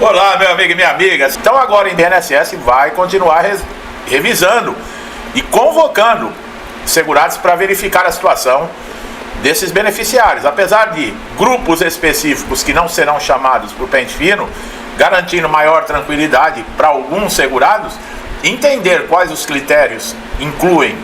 Olá, meu amigo e minha amiga. Então agora o INSS vai continuar revisando e convocando segurados para verificar a situação desses beneficiários. Apesar de grupos específicos que não serão chamados por pente fino, garantindo maior tranquilidade para alguns segurados, entender quais os critérios incluem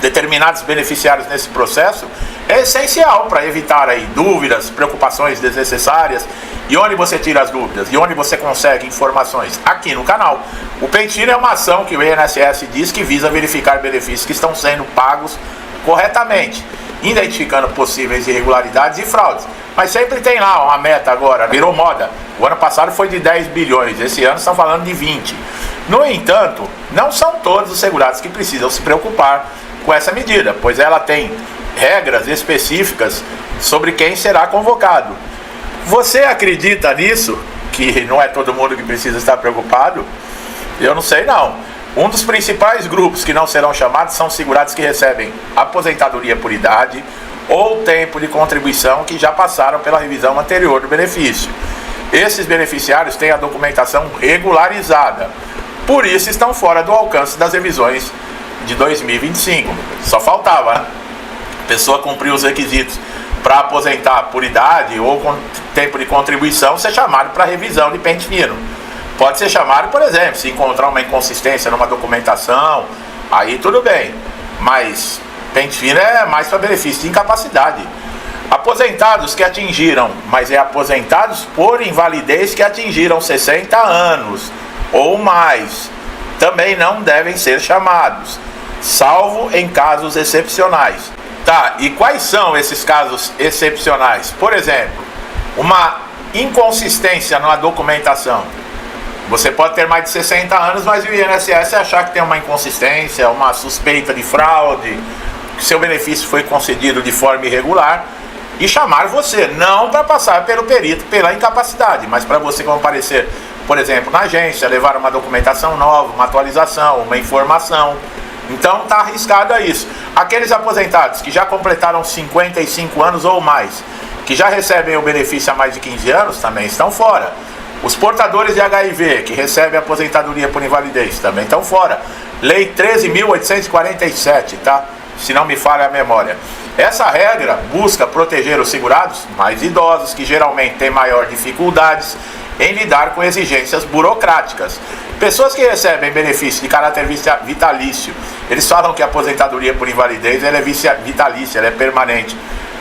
determinados beneficiários nesse processo é essencial para evitar aí dúvidas, preocupações desnecessárias. E onde você tira as dúvidas? E onde você consegue informações? Aqui no canal. O pente fino é uma ação que o INSS diz que visa verificar benefícios que estão sendo pagos corretamente, identificando possíveis irregularidades e fraudes. Mas sempre tem lá uma meta agora, virou moda. O ano passado foi de 10 bilhões, esse ano estão falando de 20. No entanto, não são todos os segurados que precisam se preocupar com essa medida, pois ela tem regras específicas sobre quem será convocado. Você acredita nisso? Que não é todo mundo que precisa estar preocupado? Eu não sei não. Um dos principais grupos que não serão chamados são segurados que recebem aposentadoria por idade ou tempo de contribuição que já passaram pela revisão anterior do benefício. Esses beneficiários têm a documentação regularizada, por isso estão fora do alcance das revisões de 2025. Só faltava, né? A pessoa cumprir os requisitos para aposentar por idade ou com tempo de contribuição ser chamado para revisão de pente fino. Pode ser chamado, por exemplo, se encontrar uma inconsistência numa documentação, aí tudo bem, mas pente fino é mais para benefício de incapacidade. Aposentados que atingiram, mas aposentados por invalidez que atingiram 60 anos ou mais, também não devem ser chamados, salvo em casos excepcionais. Tá, e quais são esses casos excepcionais? Por exemplo, uma inconsistência na documentação. Você pode ter mais de 60 anos, mas o INSS achar que tem uma inconsistência, uma suspeita de fraude, que seu benefício foi concedido de forma irregular, e chamar você, não para passar pelo perito pela incapacidade, mas para você comparecer, por exemplo, na agência, levar uma documentação nova, uma atualização, uma informação. Então está arriscado a isso. Aqueles aposentados que já completaram 55 anos ou mais, que já recebem o benefício há mais de 15 anos, também estão fora. Os portadores de HIV, que recebem aposentadoria por invalidez, também estão fora. Lei 13.847, tá? Se não me falha a memória. Essa regra busca proteger os segurados mais idosos, que geralmente têm maior dificuldades em lidar com exigências burocráticas. Pessoas que recebem benefício de caráter vitalício, eles falam que a aposentadoria por invalidez ela é vitalícia, ela é permanente,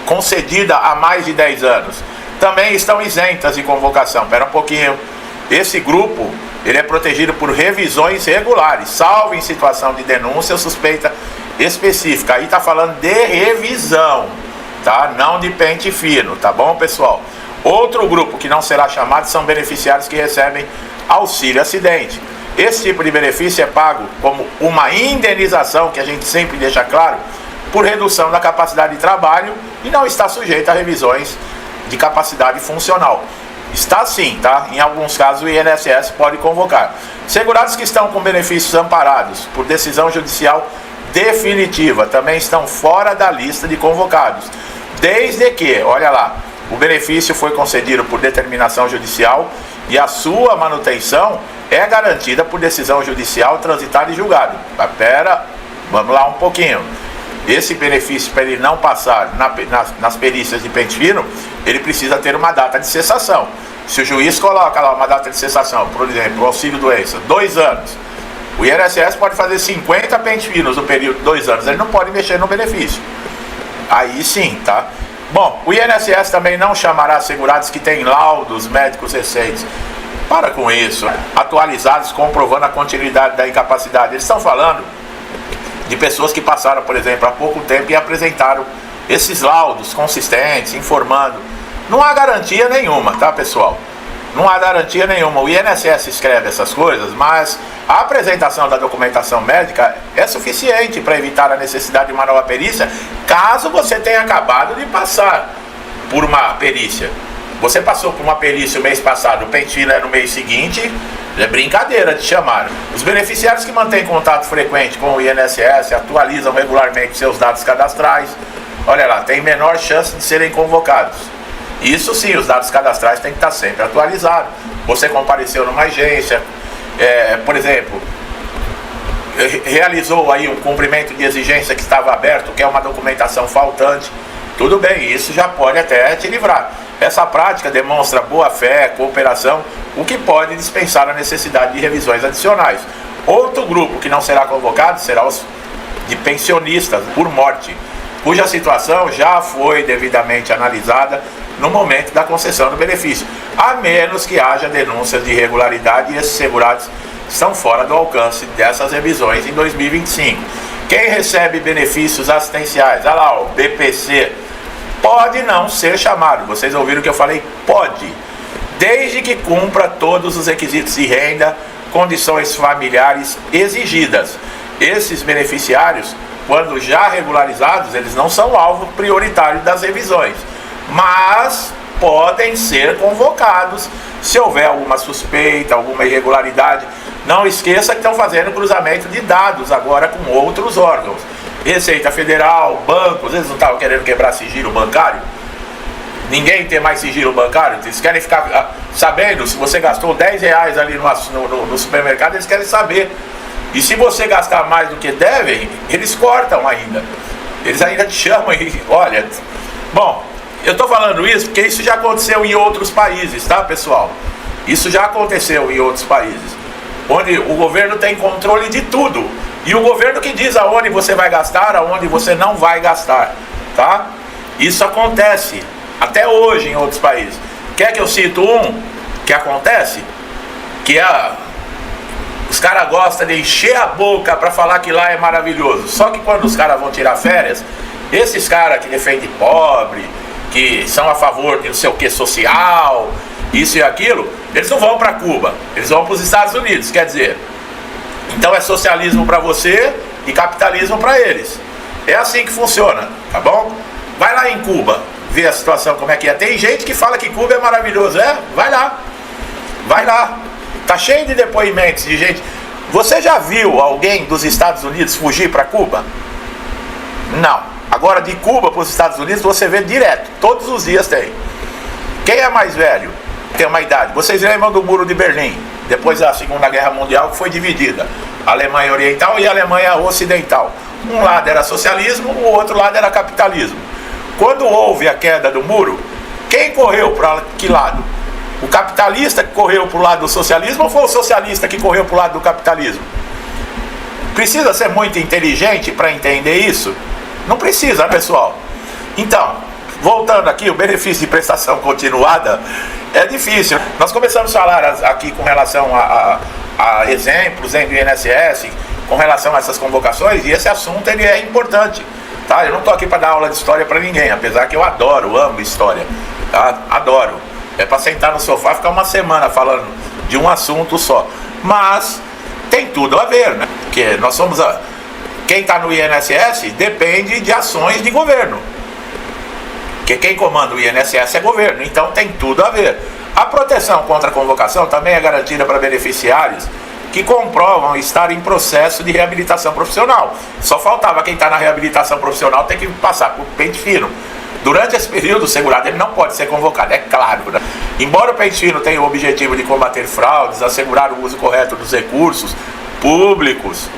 concedida há mais de 10 anos. Também estão isentas de convocação. Espera um pouquinho. Esse grupo ele é protegido por revisões regulares, salvo em situação de denúncia ou suspeita específica. Aí está falando de revisão, tá? Não de pente fino, tá bom, pessoal? Outro grupo que não será chamado são beneficiários que recebem auxílio acidente. Esse tipo de benefício é pago como uma indenização, que a gente sempre deixa claro, por redução da capacidade de trabalho e não está sujeito a revisões de capacidade funcional. Está sim, tá? Em alguns casos o INSS pode convocar. Segurados que estão com benefícios amparados por decisão judicial definitiva também estão fora da lista de convocados, desde que, olha lá, o benefício foi concedido por determinação judicial e a sua manutenção é garantida por decisão judicial transitada e julgada. Pera, vamos lá um pouquinho. Esse benefício, para ele não passar nas perícias de pente fino, ele precisa ter uma data de cessação. Se o juiz coloca lá uma data de cessação, por exemplo, o auxílio-doença, 2 anos, o INSS pode fazer 50 pente finos no período de 2 anos, ele não pode mexer no benefício. Aí sim, tá? Bom, o INSS também não chamará segurados que têm laudos médicos recentes. Para com isso, atualizados comprovando a continuidade da incapacidade. Eles estão falando de pessoas que passaram, por exemplo, há pouco tempo e apresentaram esses laudos consistentes, informando. Não há garantia nenhuma, tá, pessoal? Não há garantia nenhuma. O INSS escreve essas coisas, mas a apresentação da documentação médica é suficiente para evitar a necessidade de uma nova perícia, caso você tenha acabado de passar por uma perícia. Você passou por uma perícia o mês passado, o pente fino é no mês seguinte, é brincadeira de chamar. Os beneficiários que mantêm contato frequente com o INSS, atualizam regularmente seus dados cadastrais, olha lá, tem menor chance de serem convocados. Isso sim, os dados cadastrais têm que estar sempre atualizados. Você compareceu numa agência, por exemplo, realizou aí um cumprimento de exigência que estava aberto, que é uma documentação faltante, tudo bem, isso já pode até te livrar. Essa prática demonstra boa fé, cooperação, o que pode dispensar a necessidade de revisões adicionais. Outro grupo que não será convocado será os de pensionistas por morte, cuja situação já foi devidamente analisada no momento da concessão do benefício, a menos que haja denúncias de irregularidade, e esses segurados estão fora do alcance dessas revisões em 2025. Quem recebe benefícios assistenciais, olha lá, o BPC, pode não ser chamado. Vocês ouviram o que eu falei? Pode, desde que cumpra todos os requisitos de renda, condições familiares exigidas. Esses beneficiários, quando já regularizados, eles não são alvo prioritário das revisões, mas podem ser convocados se houver alguma suspeita, alguma irregularidade. Não esqueça que estão fazendo cruzamento de dados agora com outros órgãos. Receita Federal, bancos, eles não estavam querendo quebrar sigilo bancário? Ninguém tem mais sigilo bancário? Eles querem ficar sabendo se você gastou R$10 ali no supermercado, eles querem saber. E se você gastar mais do que devem, eles cortam ainda. Eles ainda te chamam e olha. Bom, eu estou falando isso porque isso já aconteceu em outros países, tá, pessoal? Isso já aconteceu em outros países, onde o governo tem controle de tudo. E o governo que diz aonde você vai gastar, aonde você não vai gastar, tá? Isso acontece até hoje em outros países. Quer que eu cito um que acontece? Que os caras gostam de encher a boca para falar que lá é maravilhoso. Só que quando os caras vão tirar férias, esses caras que defendem pobre, que são a favor de não sei o que social, isso e aquilo, eles não vão para Cuba, eles vão para os Estados Unidos. Quer dizer, então é socialismo para você e capitalismo para eles. É assim que funciona, tá bom? Vai lá em Cuba, ver a situação como é que é. Tem gente que fala que Cuba é maravilhoso. Vai lá. Vai lá. Tá cheio de depoimentos de gente. Você já viu alguém dos Estados Unidos fugir para Cuba? Não. Agora de Cuba para os Estados Unidos você vê direto. Todos os dias tem. Quem é mais velho? Tem uma idade. Vocês lembram do Muro de Berlim? Depois da Segunda Guerra Mundial, que foi dividida. A Alemanha Oriental e a Alemanha Ocidental. Um lado era socialismo, o outro lado era capitalismo. Quando houve a queda do muro, quem correu para que lado? O capitalista que correu para o lado do socialismo ou foi o socialista que correu para o lado do capitalismo? Precisa ser muito inteligente para entender isso? Não precisa, pessoal. Então, voltando aqui, o benefício de prestação continuada é difícil. Nós começamos a falar aqui com relação a exemplos do INSS, com relação a essas convocações, e esse assunto ele é importante. Tá? Eu não estou aqui para dar aula de história para ninguém, apesar que eu amo história. Tá? Adoro. É para sentar no sofá e ficar uma semana falando de um assunto só. Mas tem tudo a ver, né? Porque nós somos quem está no INSS depende de ações de governo. Porque quem comanda o INSS é governo, então tem tudo a ver. A proteção contra a convocação também é garantida para beneficiários que comprovam estar em processo de reabilitação profissional. Só faltava quem está na reabilitação profissional ter que passar por pente fino. Durante esse período, o segurado ele não pode ser convocado, é claro, né? Embora o pente fino tenha o objetivo de combater fraudes, assegurar o uso correto dos recursos públicos,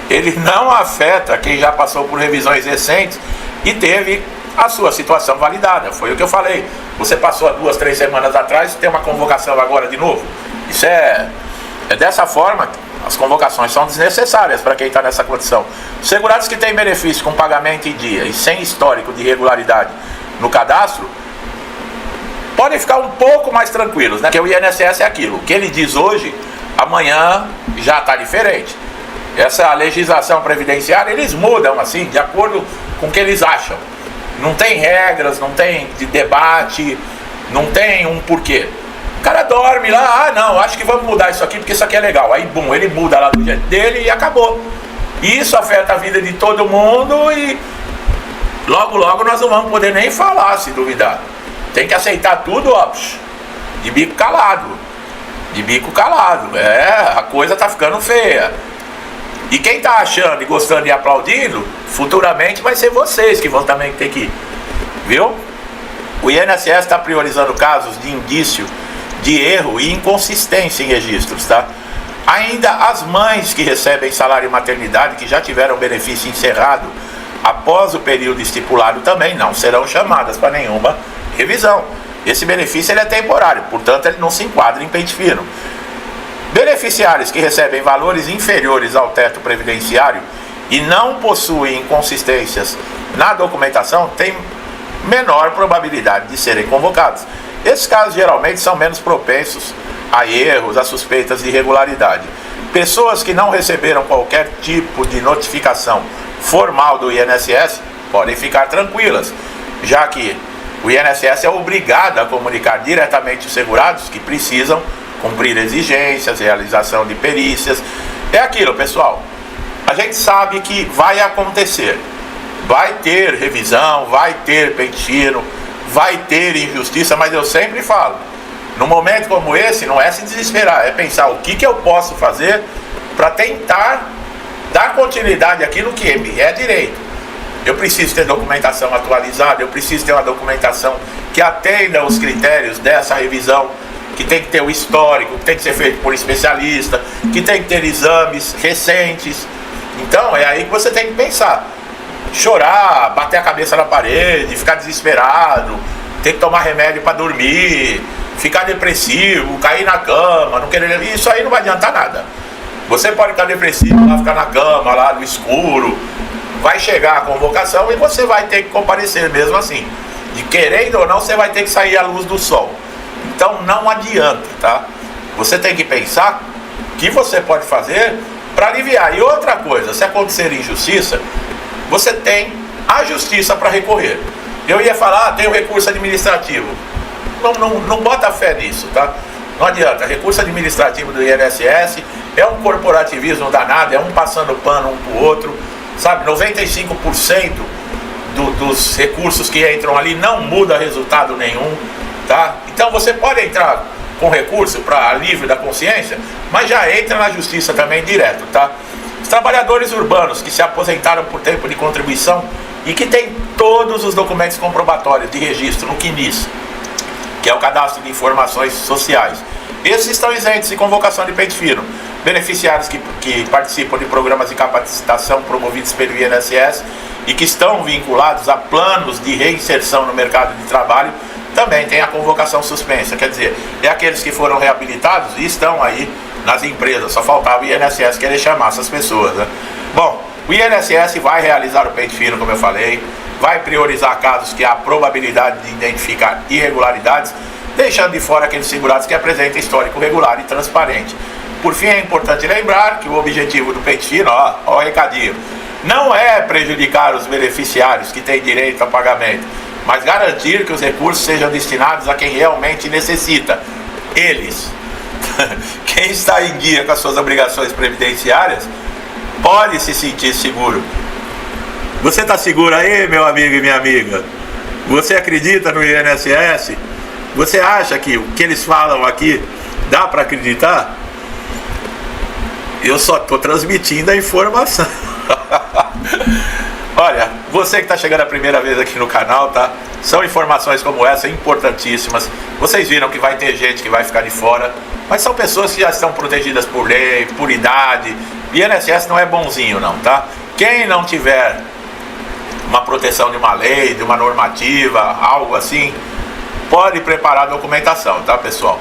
ele não afeta quem já passou por revisões recentes e teve a sua situação validada. Foi o que eu falei. Você passou há 2, 3 semanas atrás e tem uma convocação agora de novo. Isso é dessa forma. As convocações são desnecessárias para quem está nessa condição. Segurados que têm benefício com pagamento em dia e sem histórico de irregularidade no cadastro podem ficar um pouco mais tranquilos, né? Porque o INSS é aquilo. O que ele diz hoje, amanhã já está diferente. Essa legislação previdenciária, eles mudam assim, de acordo com o que eles acham. Não tem regras, não tem debate, não tem um porquê. O cara dorme lá, não, acho que vamos mudar isso aqui porque isso aqui é legal. Aí, bum, ele muda lá do jeito dele e acabou. Isso afeta a vida de todo mundo e logo, logo nós não vamos poder nem falar, se duvidar. Tem que aceitar tudo, ó, de bico calado. De bico calado. A coisa tá ficando feia. E quem tá achando e gostando e aplaudindo, futuramente vai ser vocês que vão também ter que ir. Viu? O INSS está priorizando casos de indício de erro e inconsistência em registros, tá? Ainda as mães que recebem salário e maternidade, que já tiveram benefício encerrado após o período estipulado, também não serão chamadas para nenhuma revisão. Esse benefício ele é temporário, portanto ele não se enquadra em pente fino. Beneficiários que recebem valores inferiores ao teto previdenciário e não possuem inconsistências na documentação têm menor probabilidade de serem convocados. Esses casos geralmente são menos propensos a erros, a suspeitas de irregularidade. Pessoas que não receberam qualquer tipo de notificação formal do INSS podem ficar tranquilas, já que o INSS é obrigado a comunicar diretamente os segurados que precisam cumprir exigências, realização de perícias. É aquilo, pessoal, a gente sabe que vai acontecer, vai ter revisão, vai ter pente fino, vai ter injustiça, mas eu sempre falo, num momento como esse, não é se desesperar, é pensar o que eu posso fazer para tentar dar continuidade àquilo que é direito. Eu preciso ter documentação atualizada, eu preciso ter uma documentação que atenda aos critérios dessa revisão, que tem que ter o histórico, que tem que ser feito por especialista, que tem que ter exames recentes. Então é aí que você tem que pensar. Chorar, bater a cabeça na parede, ficar desesperado, ter que tomar remédio para dormir, ficar depressivo, cair na cama, não querer. Isso aí não vai adiantar nada. Você pode ficar depressivo, lá ficar na cama, lá no escuro. Vai chegar a convocação e você vai ter que comparecer mesmo assim. De querendo ou não, você vai ter que sair à luz do sol. Então não adianta, tá? Você tem que pensar o que você pode fazer para aliviar. E outra coisa, se acontecer injustiça, você tem a justiça para recorrer. Eu ia falar, tem o recurso administrativo. Não bota fé nisso, tá? Não adianta. Recurso administrativo do INSS é um corporativismo danado, é um passando pano um pro outro, sabe? 95% dos recursos que entram ali não muda resultado nenhum, tá? Então você pode entrar com recurso para alívio da consciência, mas já entra na justiça também direto, tá? Os trabalhadores urbanos que se aposentaram por tempo de contribuição e que têm todos os documentos comprobatórios de registro no CNIS, que é o Cadastro de Informações Sociais, esses estão isentos de convocação de pente fino. Beneficiários que participam de programas de capacitação promovidos pelo INSS e que estão vinculados a planos de reinserção no mercado de trabalho também tem a convocação suspensa. Quer dizer, é aqueles que foram reabilitados e estão aí nas empresas. Só faltava o INSS querer chamar essas pessoas, né? Bom, o INSS vai realizar o pente fino, como eu falei, vai priorizar casos que há probabilidade de identificar irregularidades, deixando de fora aqueles segurados que apresentem histórico regular e transparente. Por fim, é importante lembrar que o objetivo do pente fino, ó o recadinho, não é prejudicar os beneficiários que têm direito a pagamento, mas garantir que os recursos sejam destinados a quem realmente necessita. Eles. Quem está em dia com as suas obrigações previdenciárias pode se sentir seguro. Você está seguro aí, meu amigo e minha amiga? Você acredita no INSS? Você acha que o que eles falam aqui dá para acreditar? Eu só estou transmitindo a informação. Olha, você que está chegando a primeira vez aqui no canal, tá? São informações como essa importantíssimas. Vocês viram que vai ter gente que vai ficar de fora, mas são pessoas que já estão protegidas por lei, por idade. E INSS não é bonzinho não, tá? Quem não tiver uma proteção de uma lei, de uma normativa, algo assim, pode preparar a documentação, tá, pessoal?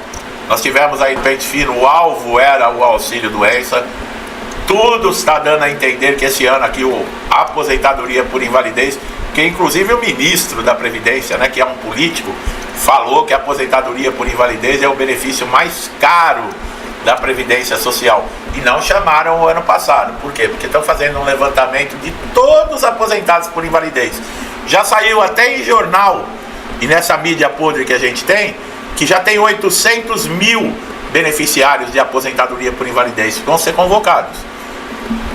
Nós tivemos aí pente fino, o alvo era o auxílio doença. Tudo está dando a entender que esse ano aqui a aposentadoria por invalidez, que inclusive o ministro da Previdência, né, que é um político, falou que a aposentadoria por invalidez é o benefício mais caro da Previdência Social. E não chamaram o ano passado. Por quê? Porque estão fazendo um levantamento de todos os aposentados por invalidez. Já saiu até em jornal, e nessa mídia podre que a gente tem, que já tem 800 mil beneficiários de aposentadoria por invalidez que vão ser convocados.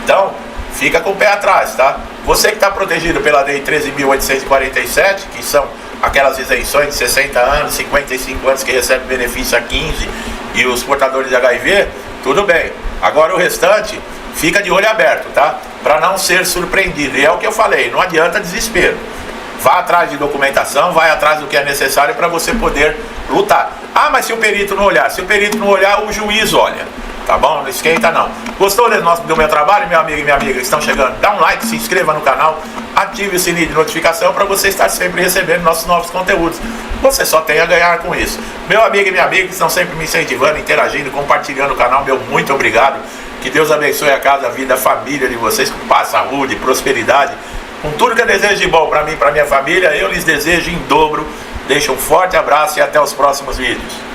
Então, fica com o pé atrás, tá? Você que está protegido pela Lei 13.847, que são aquelas isenções de 60 anos, 55 anos que recebem benefício a 15 e os portadores de HIV, tudo bem. Agora o restante, fica de olho aberto, tá? Para não ser surpreendido. E é o que eu falei, não adianta desespero. vá atrás de documentação, vai atrás do que é necessário para você poder lutar. Ah, mas se o perito não olhar? Se o perito não olhar, o juiz olha. Tá bom? Não esquenta não. Gostou do meu trabalho, meu amigo e minha amiga que estão chegando? Dá um like, se inscreva no canal, ative o sininho de notificação para você estar sempre recebendo nossos novos conteúdos. Você só tem a ganhar com isso. Meu amigo e minha amiga que estão sempre me incentivando, interagindo, compartilhando o canal, meu muito obrigado. Que Deus abençoe a casa, a vida, a família de vocês, com paz, saúde, prosperidade, com tudo que eu desejo de bom para mim e para minha família. Eu lhes desejo em dobro. Deixo um forte abraço e até os próximos vídeos.